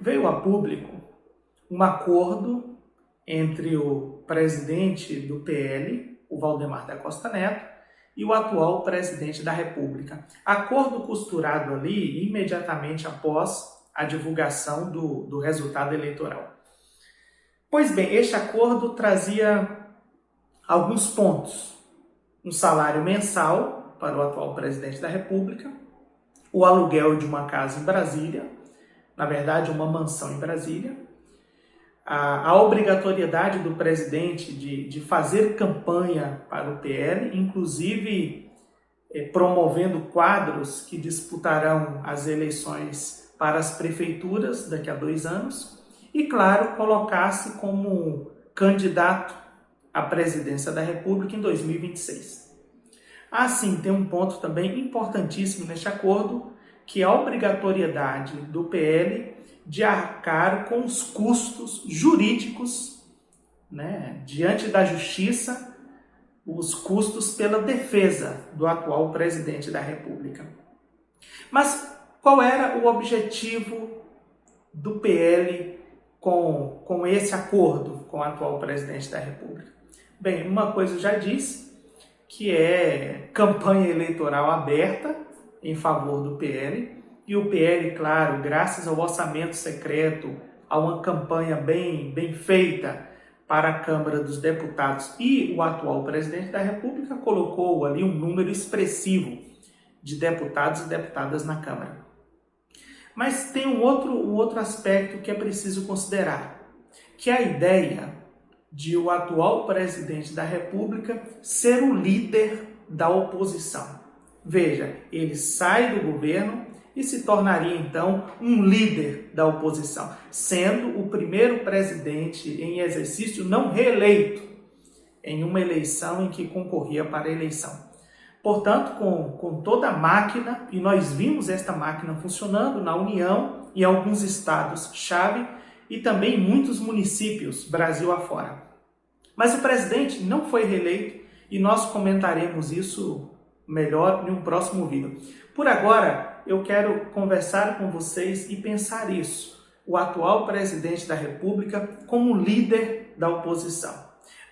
veio a público um acordo entre o presidente do PL, o Valdemar da Costa Neto, e o atual presidente da República. Acordo costurado ali imediatamente após a divulgação do resultado eleitoral. Pois bem, este acordo trazia alguns pontos. Um salário mensal para o atual presidente da República, o aluguel de uma casa em Brasília, na verdade uma mansão em Brasília, a obrigatoriedade do presidente de fazer campanha para o PL, inclusive promovendo quadros que disputarão as eleições para as prefeituras daqui a 2 anos e, claro, colocar-se como candidato à presidência da República em 2026. Assim, tem um ponto também importantíssimo neste acordo, que é a obrigatoriedade do PL de arcar com os custos jurídicos, diante da justiça, os custos pela defesa do atual presidente da República. Mas qual era o objetivo do PL com esse acordo com o atual presidente da República? Bem, uma coisa eu já disse, que é campanha eleitoral aberta em favor do PL, e o PL, claro, graças ao orçamento secreto, a uma campanha bem feita para a Câmara dos Deputados e o atual presidente da República, colocou ali um número expressivo de deputados e deputadas na Câmara. Mas tem um outro aspecto que é preciso considerar, que é a ideia de o atual presidente da República ser o líder da oposição. Veja, ele sai do governo e se tornaria, então, um líder da oposição, sendo o primeiro presidente em exercício não reeleito em uma eleição em que concorria para a eleição. Portanto, com toda a máquina, e nós vimos esta máquina funcionando na União e em alguns estados-chave e também em muitos municípios, Brasil afora. Mas o presidente não foi reeleito e nós comentaremos isso melhor em um próximo vídeo. Por agora, eu quero conversar com vocês e pensar isso. O atual presidente da República como líder da oposição.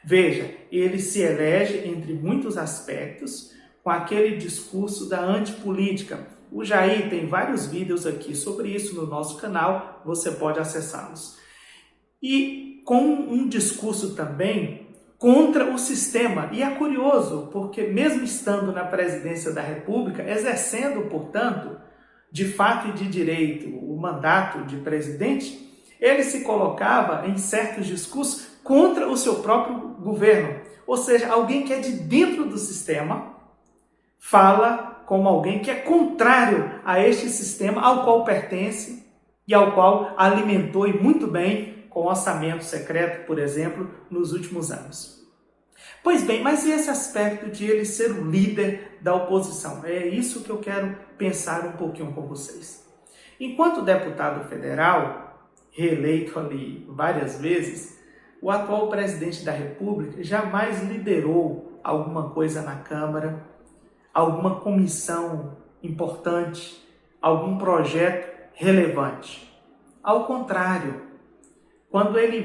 Veja, ele se elege, entre muitos aspectos, com aquele discurso da antipolítica. O Jair tem vários vídeos aqui sobre isso no nosso canal, você pode acessá-los. E com um discurso também contra o sistema. E é curioso, porque mesmo estando na presidência da República, exercendo, portanto, de fato e de direito, o mandato de presidente, ele se colocava em certos discursos contra o seu próprio governo. Ou seja, alguém que é de dentro do sistema fala como alguém que é contrário a este sistema ao qual pertence e ao qual alimentou e muito bem com orçamento secreto, por exemplo, nos últimos anos. Pois bem, mas e esse aspecto de ele ser o líder da oposição? É isso que eu quero pensar um pouquinho com vocês. Enquanto deputado federal, reeleito ali várias vezes, o atual presidente da República jamais liderou alguma coisa na Câmara, alguma comissão importante, algum projeto relevante. Ao contrário, quando ele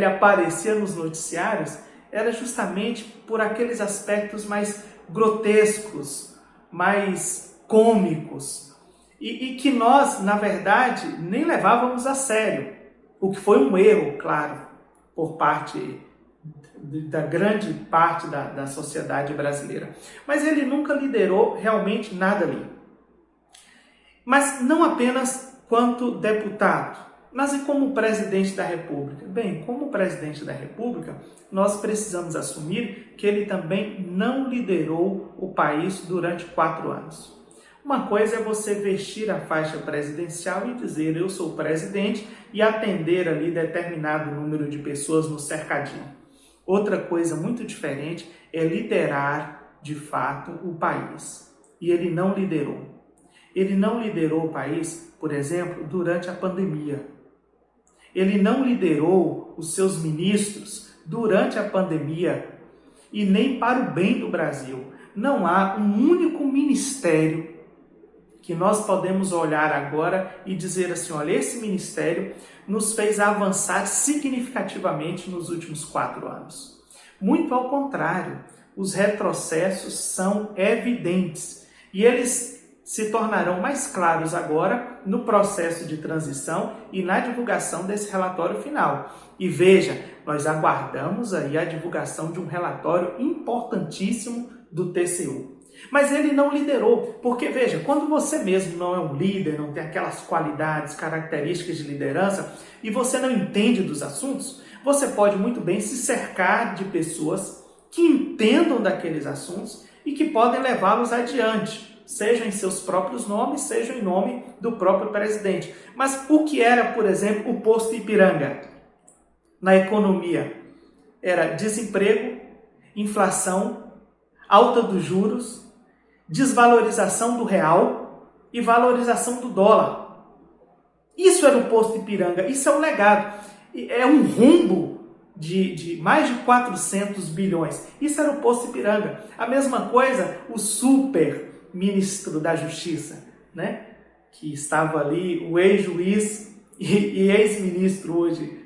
aparecia nos noticiários, era justamente por aqueles aspectos mais grotescos, mais cômicos, e que nós, na verdade, nem levávamos a sério, o que foi um erro, claro, por parte da grande parte da sociedade brasileira. Mas ele nunca liderou realmente nada ali. Mas não apenas quanto deputado, mas e como presidente da República? Bem, como presidente da República, nós precisamos assumir que ele também não liderou o país durante 4 anos. Uma coisa é você vestir a faixa presidencial e dizer eu sou presidente e atender ali determinado número de pessoas no cercadinho. Outra coisa muito diferente é liderar de fato o país. E ele não liderou. Ele não liderou o país, por exemplo, durante a pandemia. Ele não liderou os seus ministros durante a pandemia e nem para o bem do Brasil. Não há um único ministério que nós podemos olhar agora e dizer assim, olha, esse ministério nos fez avançar significativamente nos últimos 4 anos. Muito ao contrário, os retrocessos são evidentes e eles se tornarão mais claros agora no processo de transição e na divulgação desse relatório final. E veja, nós aguardamos aí a divulgação de um relatório importantíssimo do TCU. Mas ele não liderou, porque veja, quando você mesmo não é um líder, não tem aquelas qualidades, características de liderança, e você não entende dos assuntos, você pode muito bem se cercar de pessoas que entendam daqueles assuntos e que podem levá-los adiante, seja em seus próprios nomes, seja em nome do próprio presidente. Mas o que era, por exemplo, o posto Ipiranga na economia? Era desemprego, inflação, alta dos juros, desvalorização do real e valorização do dólar. Isso era o posto Ipiranga, isso é um legado, é um rombo de mais de 400 bilhões. Isso era o posto Ipiranga. A mesma coisa, o super ministro da Justiça, né? Que estava ali, o ex-juiz e ex-ministro hoje,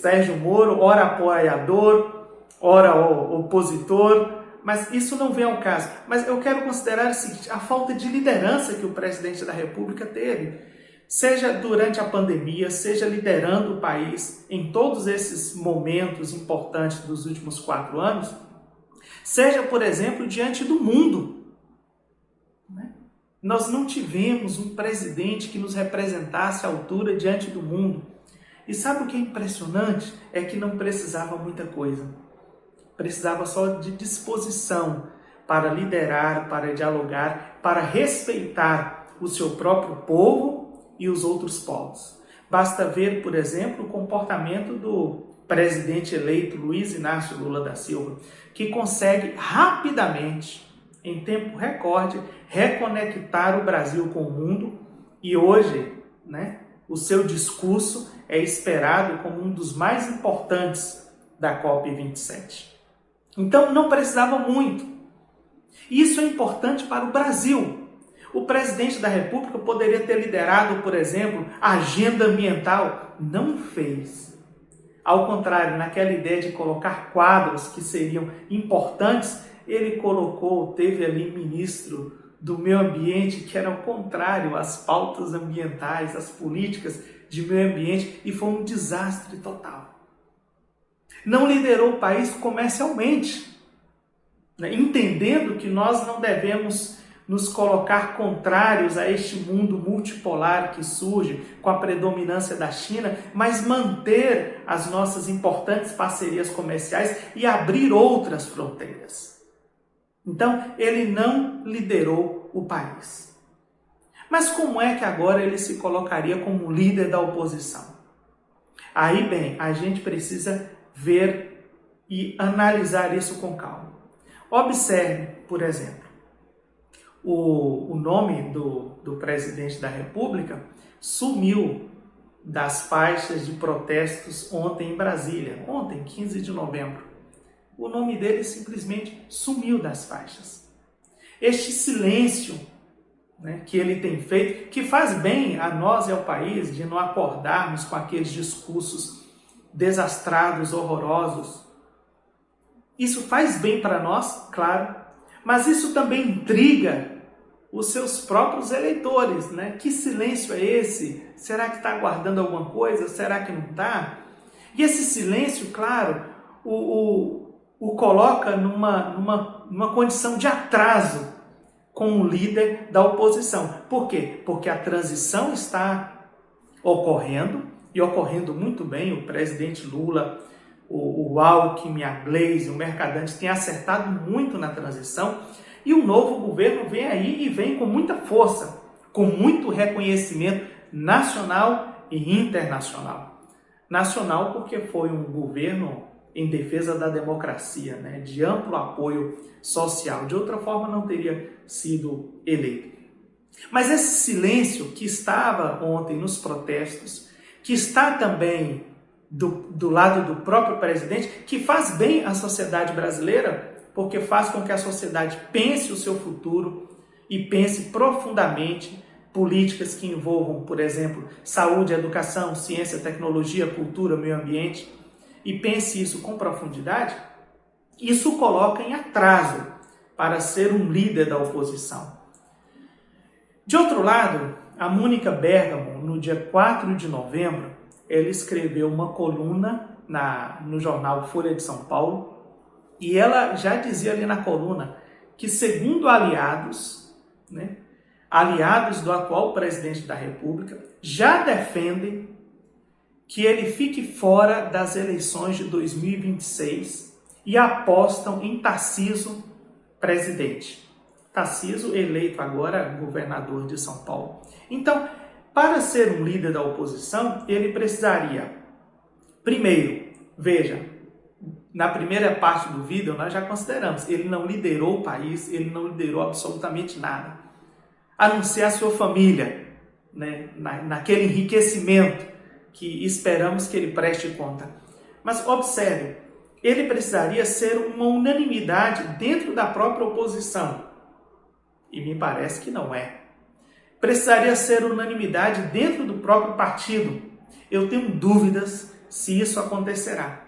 Sérgio Moro, ora apoiador, ora opositor, mas isso não vem ao caso. Mas eu quero considerar o seguinte, a falta de liderança que o presidente da República teve, seja durante a pandemia, seja liderando o país em todos esses momentos importantes dos últimos 4 anos, seja, por exemplo, diante do mundo. Nós não tivemos um presidente que nos representasse à altura diante do mundo. E sabe o que é impressionante? É que não precisava muita coisa. Precisava só de disposição para liderar, para dialogar, para respeitar o seu próprio povo e os outros povos. Basta ver, por exemplo, o comportamento do presidente eleito Luiz Inácio Lula da Silva, que consegue rapidamente, em tempo recorde, reconectar o Brasil com o mundo e hoje, né, o seu discurso é esperado como um dos mais importantes da COP27. Então não precisava muito. Isso é importante para o Brasil. O presidente da República poderia ter liderado, por exemplo, a agenda ambiental. Não fez. Ao contrário, naquela ideia de colocar quadros que seriam importantes, ele teve ali ministro do meio ambiente que era o contrário às pautas ambientais, às políticas de meio ambiente, e foi um desastre total. Não liderou o país comercialmente, né? Entendendo que nós não devemos nos colocar contrários a este mundo multipolar que surge com a predominância da China, mas manter as nossas importantes parcerias comerciais e abrir outras fronteiras. Então, ele não liderou o país. Mas como é que agora ele se colocaria como líder da oposição? Aí, bem, a gente precisa ver e analisar isso com calma. Observe, por exemplo, o nome do presidente da República sumiu das faixas de protestos ontem em Brasília, ontem, 15 de novembro. O nome dele simplesmente sumiu das faixas. Este silêncio, né, que ele tem feito, que faz bem a nós e ao país de não acordarmos com aqueles discursos desastrados, horrorosos. Isso faz bem para nós, claro, mas isso também intriga os seus próprios eleitores, né? Que silêncio é esse? Será que está aguardando alguma coisa? Será que não está? E esse silêncio, claro, o coloca numa condição de atraso com o líder da oposição. Por quê? Porque a transição está ocorrendo, e ocorrendo muito bem. O presidente Lula, o Alckmin, a Gleisi, o Mercadante têm acertado muito na transição, e o novo governo vem aí e vem com muita força, com muito reconhecimento nacional e internacional. Nacional porque foi um governo em defesa da democracia, né, de amplo apoio social. De outra forma, não teria sido eleito. Mas esse silêncio que estava ontem nos protestos, que está também do lado do próprio presidente, que faz bem à sociedade brasileira, porque faz com que a sociedade pense o seu futuro, e pense profundamente políticas que envolvam, por exemplo, saúde, educação, ciência, tecnologia, cultura, meio ambiente, e pense isso com profundidade, isso o coloca em atraso para ser um líder da oposição. De outro lado, a Mônica Bergamo, no dia 4 de novembro, ela escreveu uma coluna no jornal Folha de São Paulo, e ela já dizia ali na coluna que, segundo aliados, aliados do atual presidente da República, já defendem que ele fique fora das eleições de 2026 e apostam em Tarcísio presidente. Tarcísio eleito agora governador de São Paulo. Então, para ser um líder da oposição, ele precisaria, primeiro, veja, na primeira parte do vídeo nós já consideramos, ele não liderou o país, ele não liderou absolutamente nada, a não ser a sua família, naquele enriquecimento que esperamos que ele preste conta. Mas observe, ele precisaria ser uma unanimidade dentro da própria oposição, e me parece que não é. Precisaria ser unanimidade dentro do próprio partido. Eu tenho dúvidas se isso acontecerá.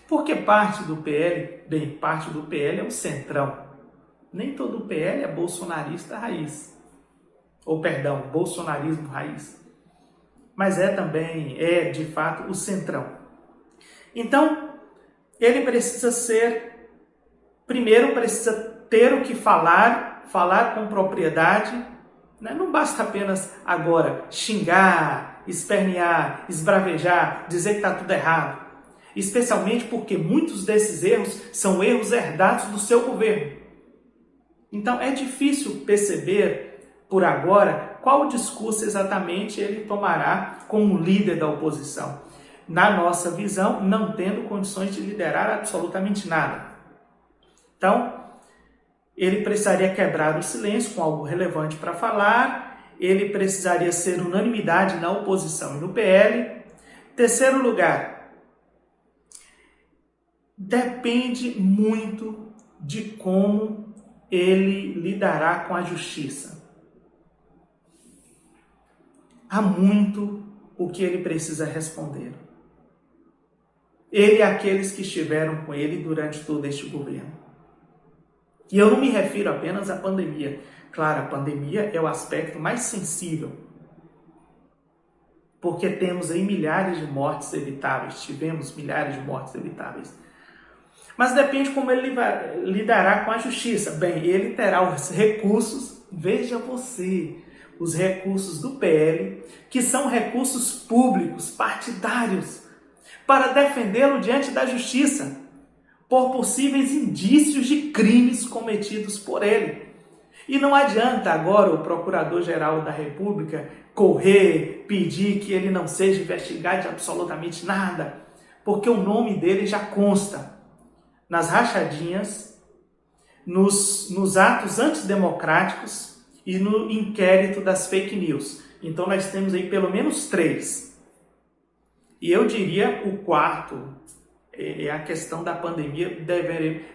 Porque parte do PL, parte do PL é o centrão. Nem todo o PL é bolsonarista raiz. Bolsonarismo raiz. Mas também, de fato, o centrão. Então, ele precisa precisa ter o que falar com propriedade. Não basta apenas agora xingar, espernear, esbravejar, dizer que está tudo errado. Especialmente porque muitos desses erros são erros herdados do seu governo. Então é difícil perceber, por agora, qual discurso exatamente ele tomará como líder da oposição. Na nossa visão, não tendo condições de liderar absolutamente nada. Então, ele precisaria quebrar o silêncio com algo relevante para falar, ele precisaria ser unanimidade na oposição e no PL. Terceiro lugar, depende muito de como ele lidará com a justiça. Há muito o que ele precisa responder. Ele e aqueles que estiveram com ele durante todo este governo. E eu não me refiro apenas à pandemia. Claro, a pandemia é o aspecto mais sensível. Porque temos aí milhares de mortes evitáveis. Tivemos milhares de mortes evitáveis. Mas depende como ele lidará com a justiça. Bem, ele terá os recursos, veja você, os recursos do PL, que são recursos públicos, partidários, para defendê-lo diante da justiça, por possíveis indícios de crimes cometidos por ele. E não adianta agora o Procurador-Geral da República correr, pedir que ele não seja investigado de absolutamente nada, porque o nome dele já consta nas rachadinhas, nos atos antidemocráticos e no inquérito das fake news. Então nós temos aí pelo menos 3. E eu diria o quarto é a questão da pandemia,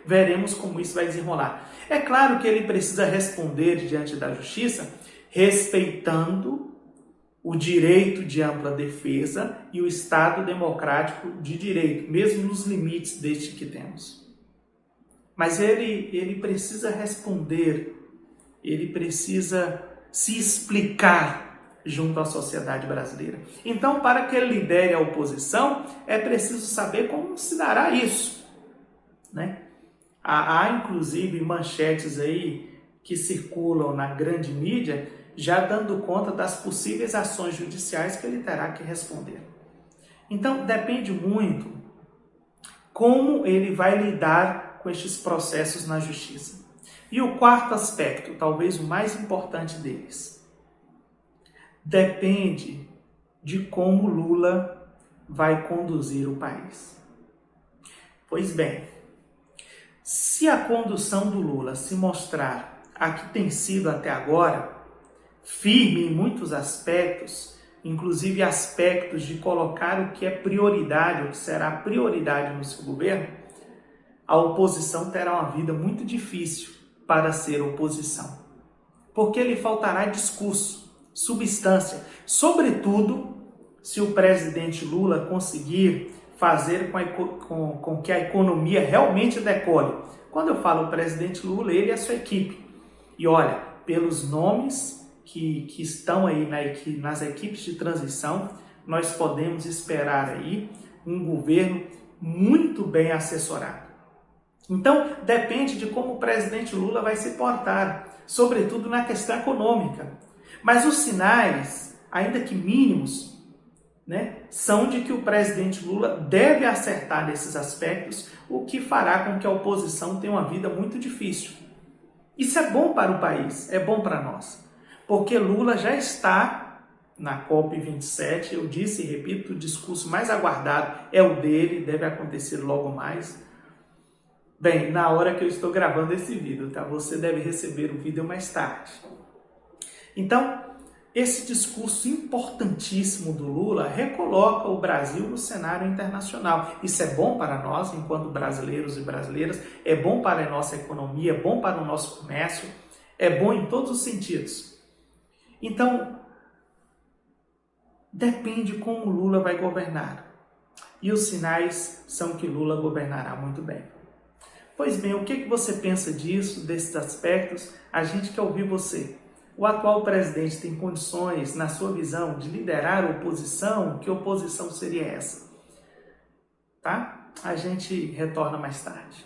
veremos como isso vai desenrolar. É claro que ele precisa responder diante da justiça, respeitando o direito de ampla defesa e o Estado democrático de direito, mesmo nos limites deste que temos. Mas ele precisa responder, ele precisa se explicar junto à sociedade brasileira. Então, para que ele lidere a oposição, é preciso saber como se dará isso. Há inclusive manchetes aí que circulam na grande mídia, já dando conta das possíveis ações judiciais que ele terá que responder. Então, depende muito como ele vai lidar com estes processos na justiça. E o quarto aspecto, talvez o mais importante deles, depende de como Lula vai conduzir o país. Pois bem, se a condução do Lula se mostrar a que tem sido até agora, firme em muitos aspectos, inclusive aspectos de colocar o que é prioridade, o que será prioridade no seu governo, a oposição terá uma vida muito difícil para ser oposição. porque lhe faltará discurso, substância, sobretudo se o presidente Lula conseguir fazer com que a economia realmente decole. Quando eu falo presidente Lula, ele e a sua equipe. E olha, pelos nomes que estão aí nas equipes de transição, nós podemos esperar aí um governo muito bem assessorado. Então, depende de como o presidente Lula vai se portar, sobretudo na questão econômica. Mas os sinais, ainda que mínimos, são de que o presidente Lula deve acertar nesses aspectos, o que fará com que a oposição tenha uma vida muito difícil. Isso é bom para o país, é bom para nós, porque Lula já está na COP27, eu disse e repito, o discurso mais aguardado é o dele, deve acontecer logo mais. Bem, na hora que eu estou gravando esse vídeo, tá? Você deve receber o vídeo mais tarde. Então, esse discurso importantíssimo do Lula recoloca o Brasil no cenário internacional. Isso é bom para nós, enquanto brasileiros e brasileiras, é bom para a nossa economia, é bom para o nosso comércio, é bom em todos os sentidos. Então, depende como o Lula vai governar. E os sinais são que Lula governará muito bem. Pois bem, o que você pensa disso, desses aspectos? A gente quer ouvir você. O atual presidente tem condições, na sua visão, de liderar a oposição? Que oposição seria essa? Tá? A gente retorna mais tarde.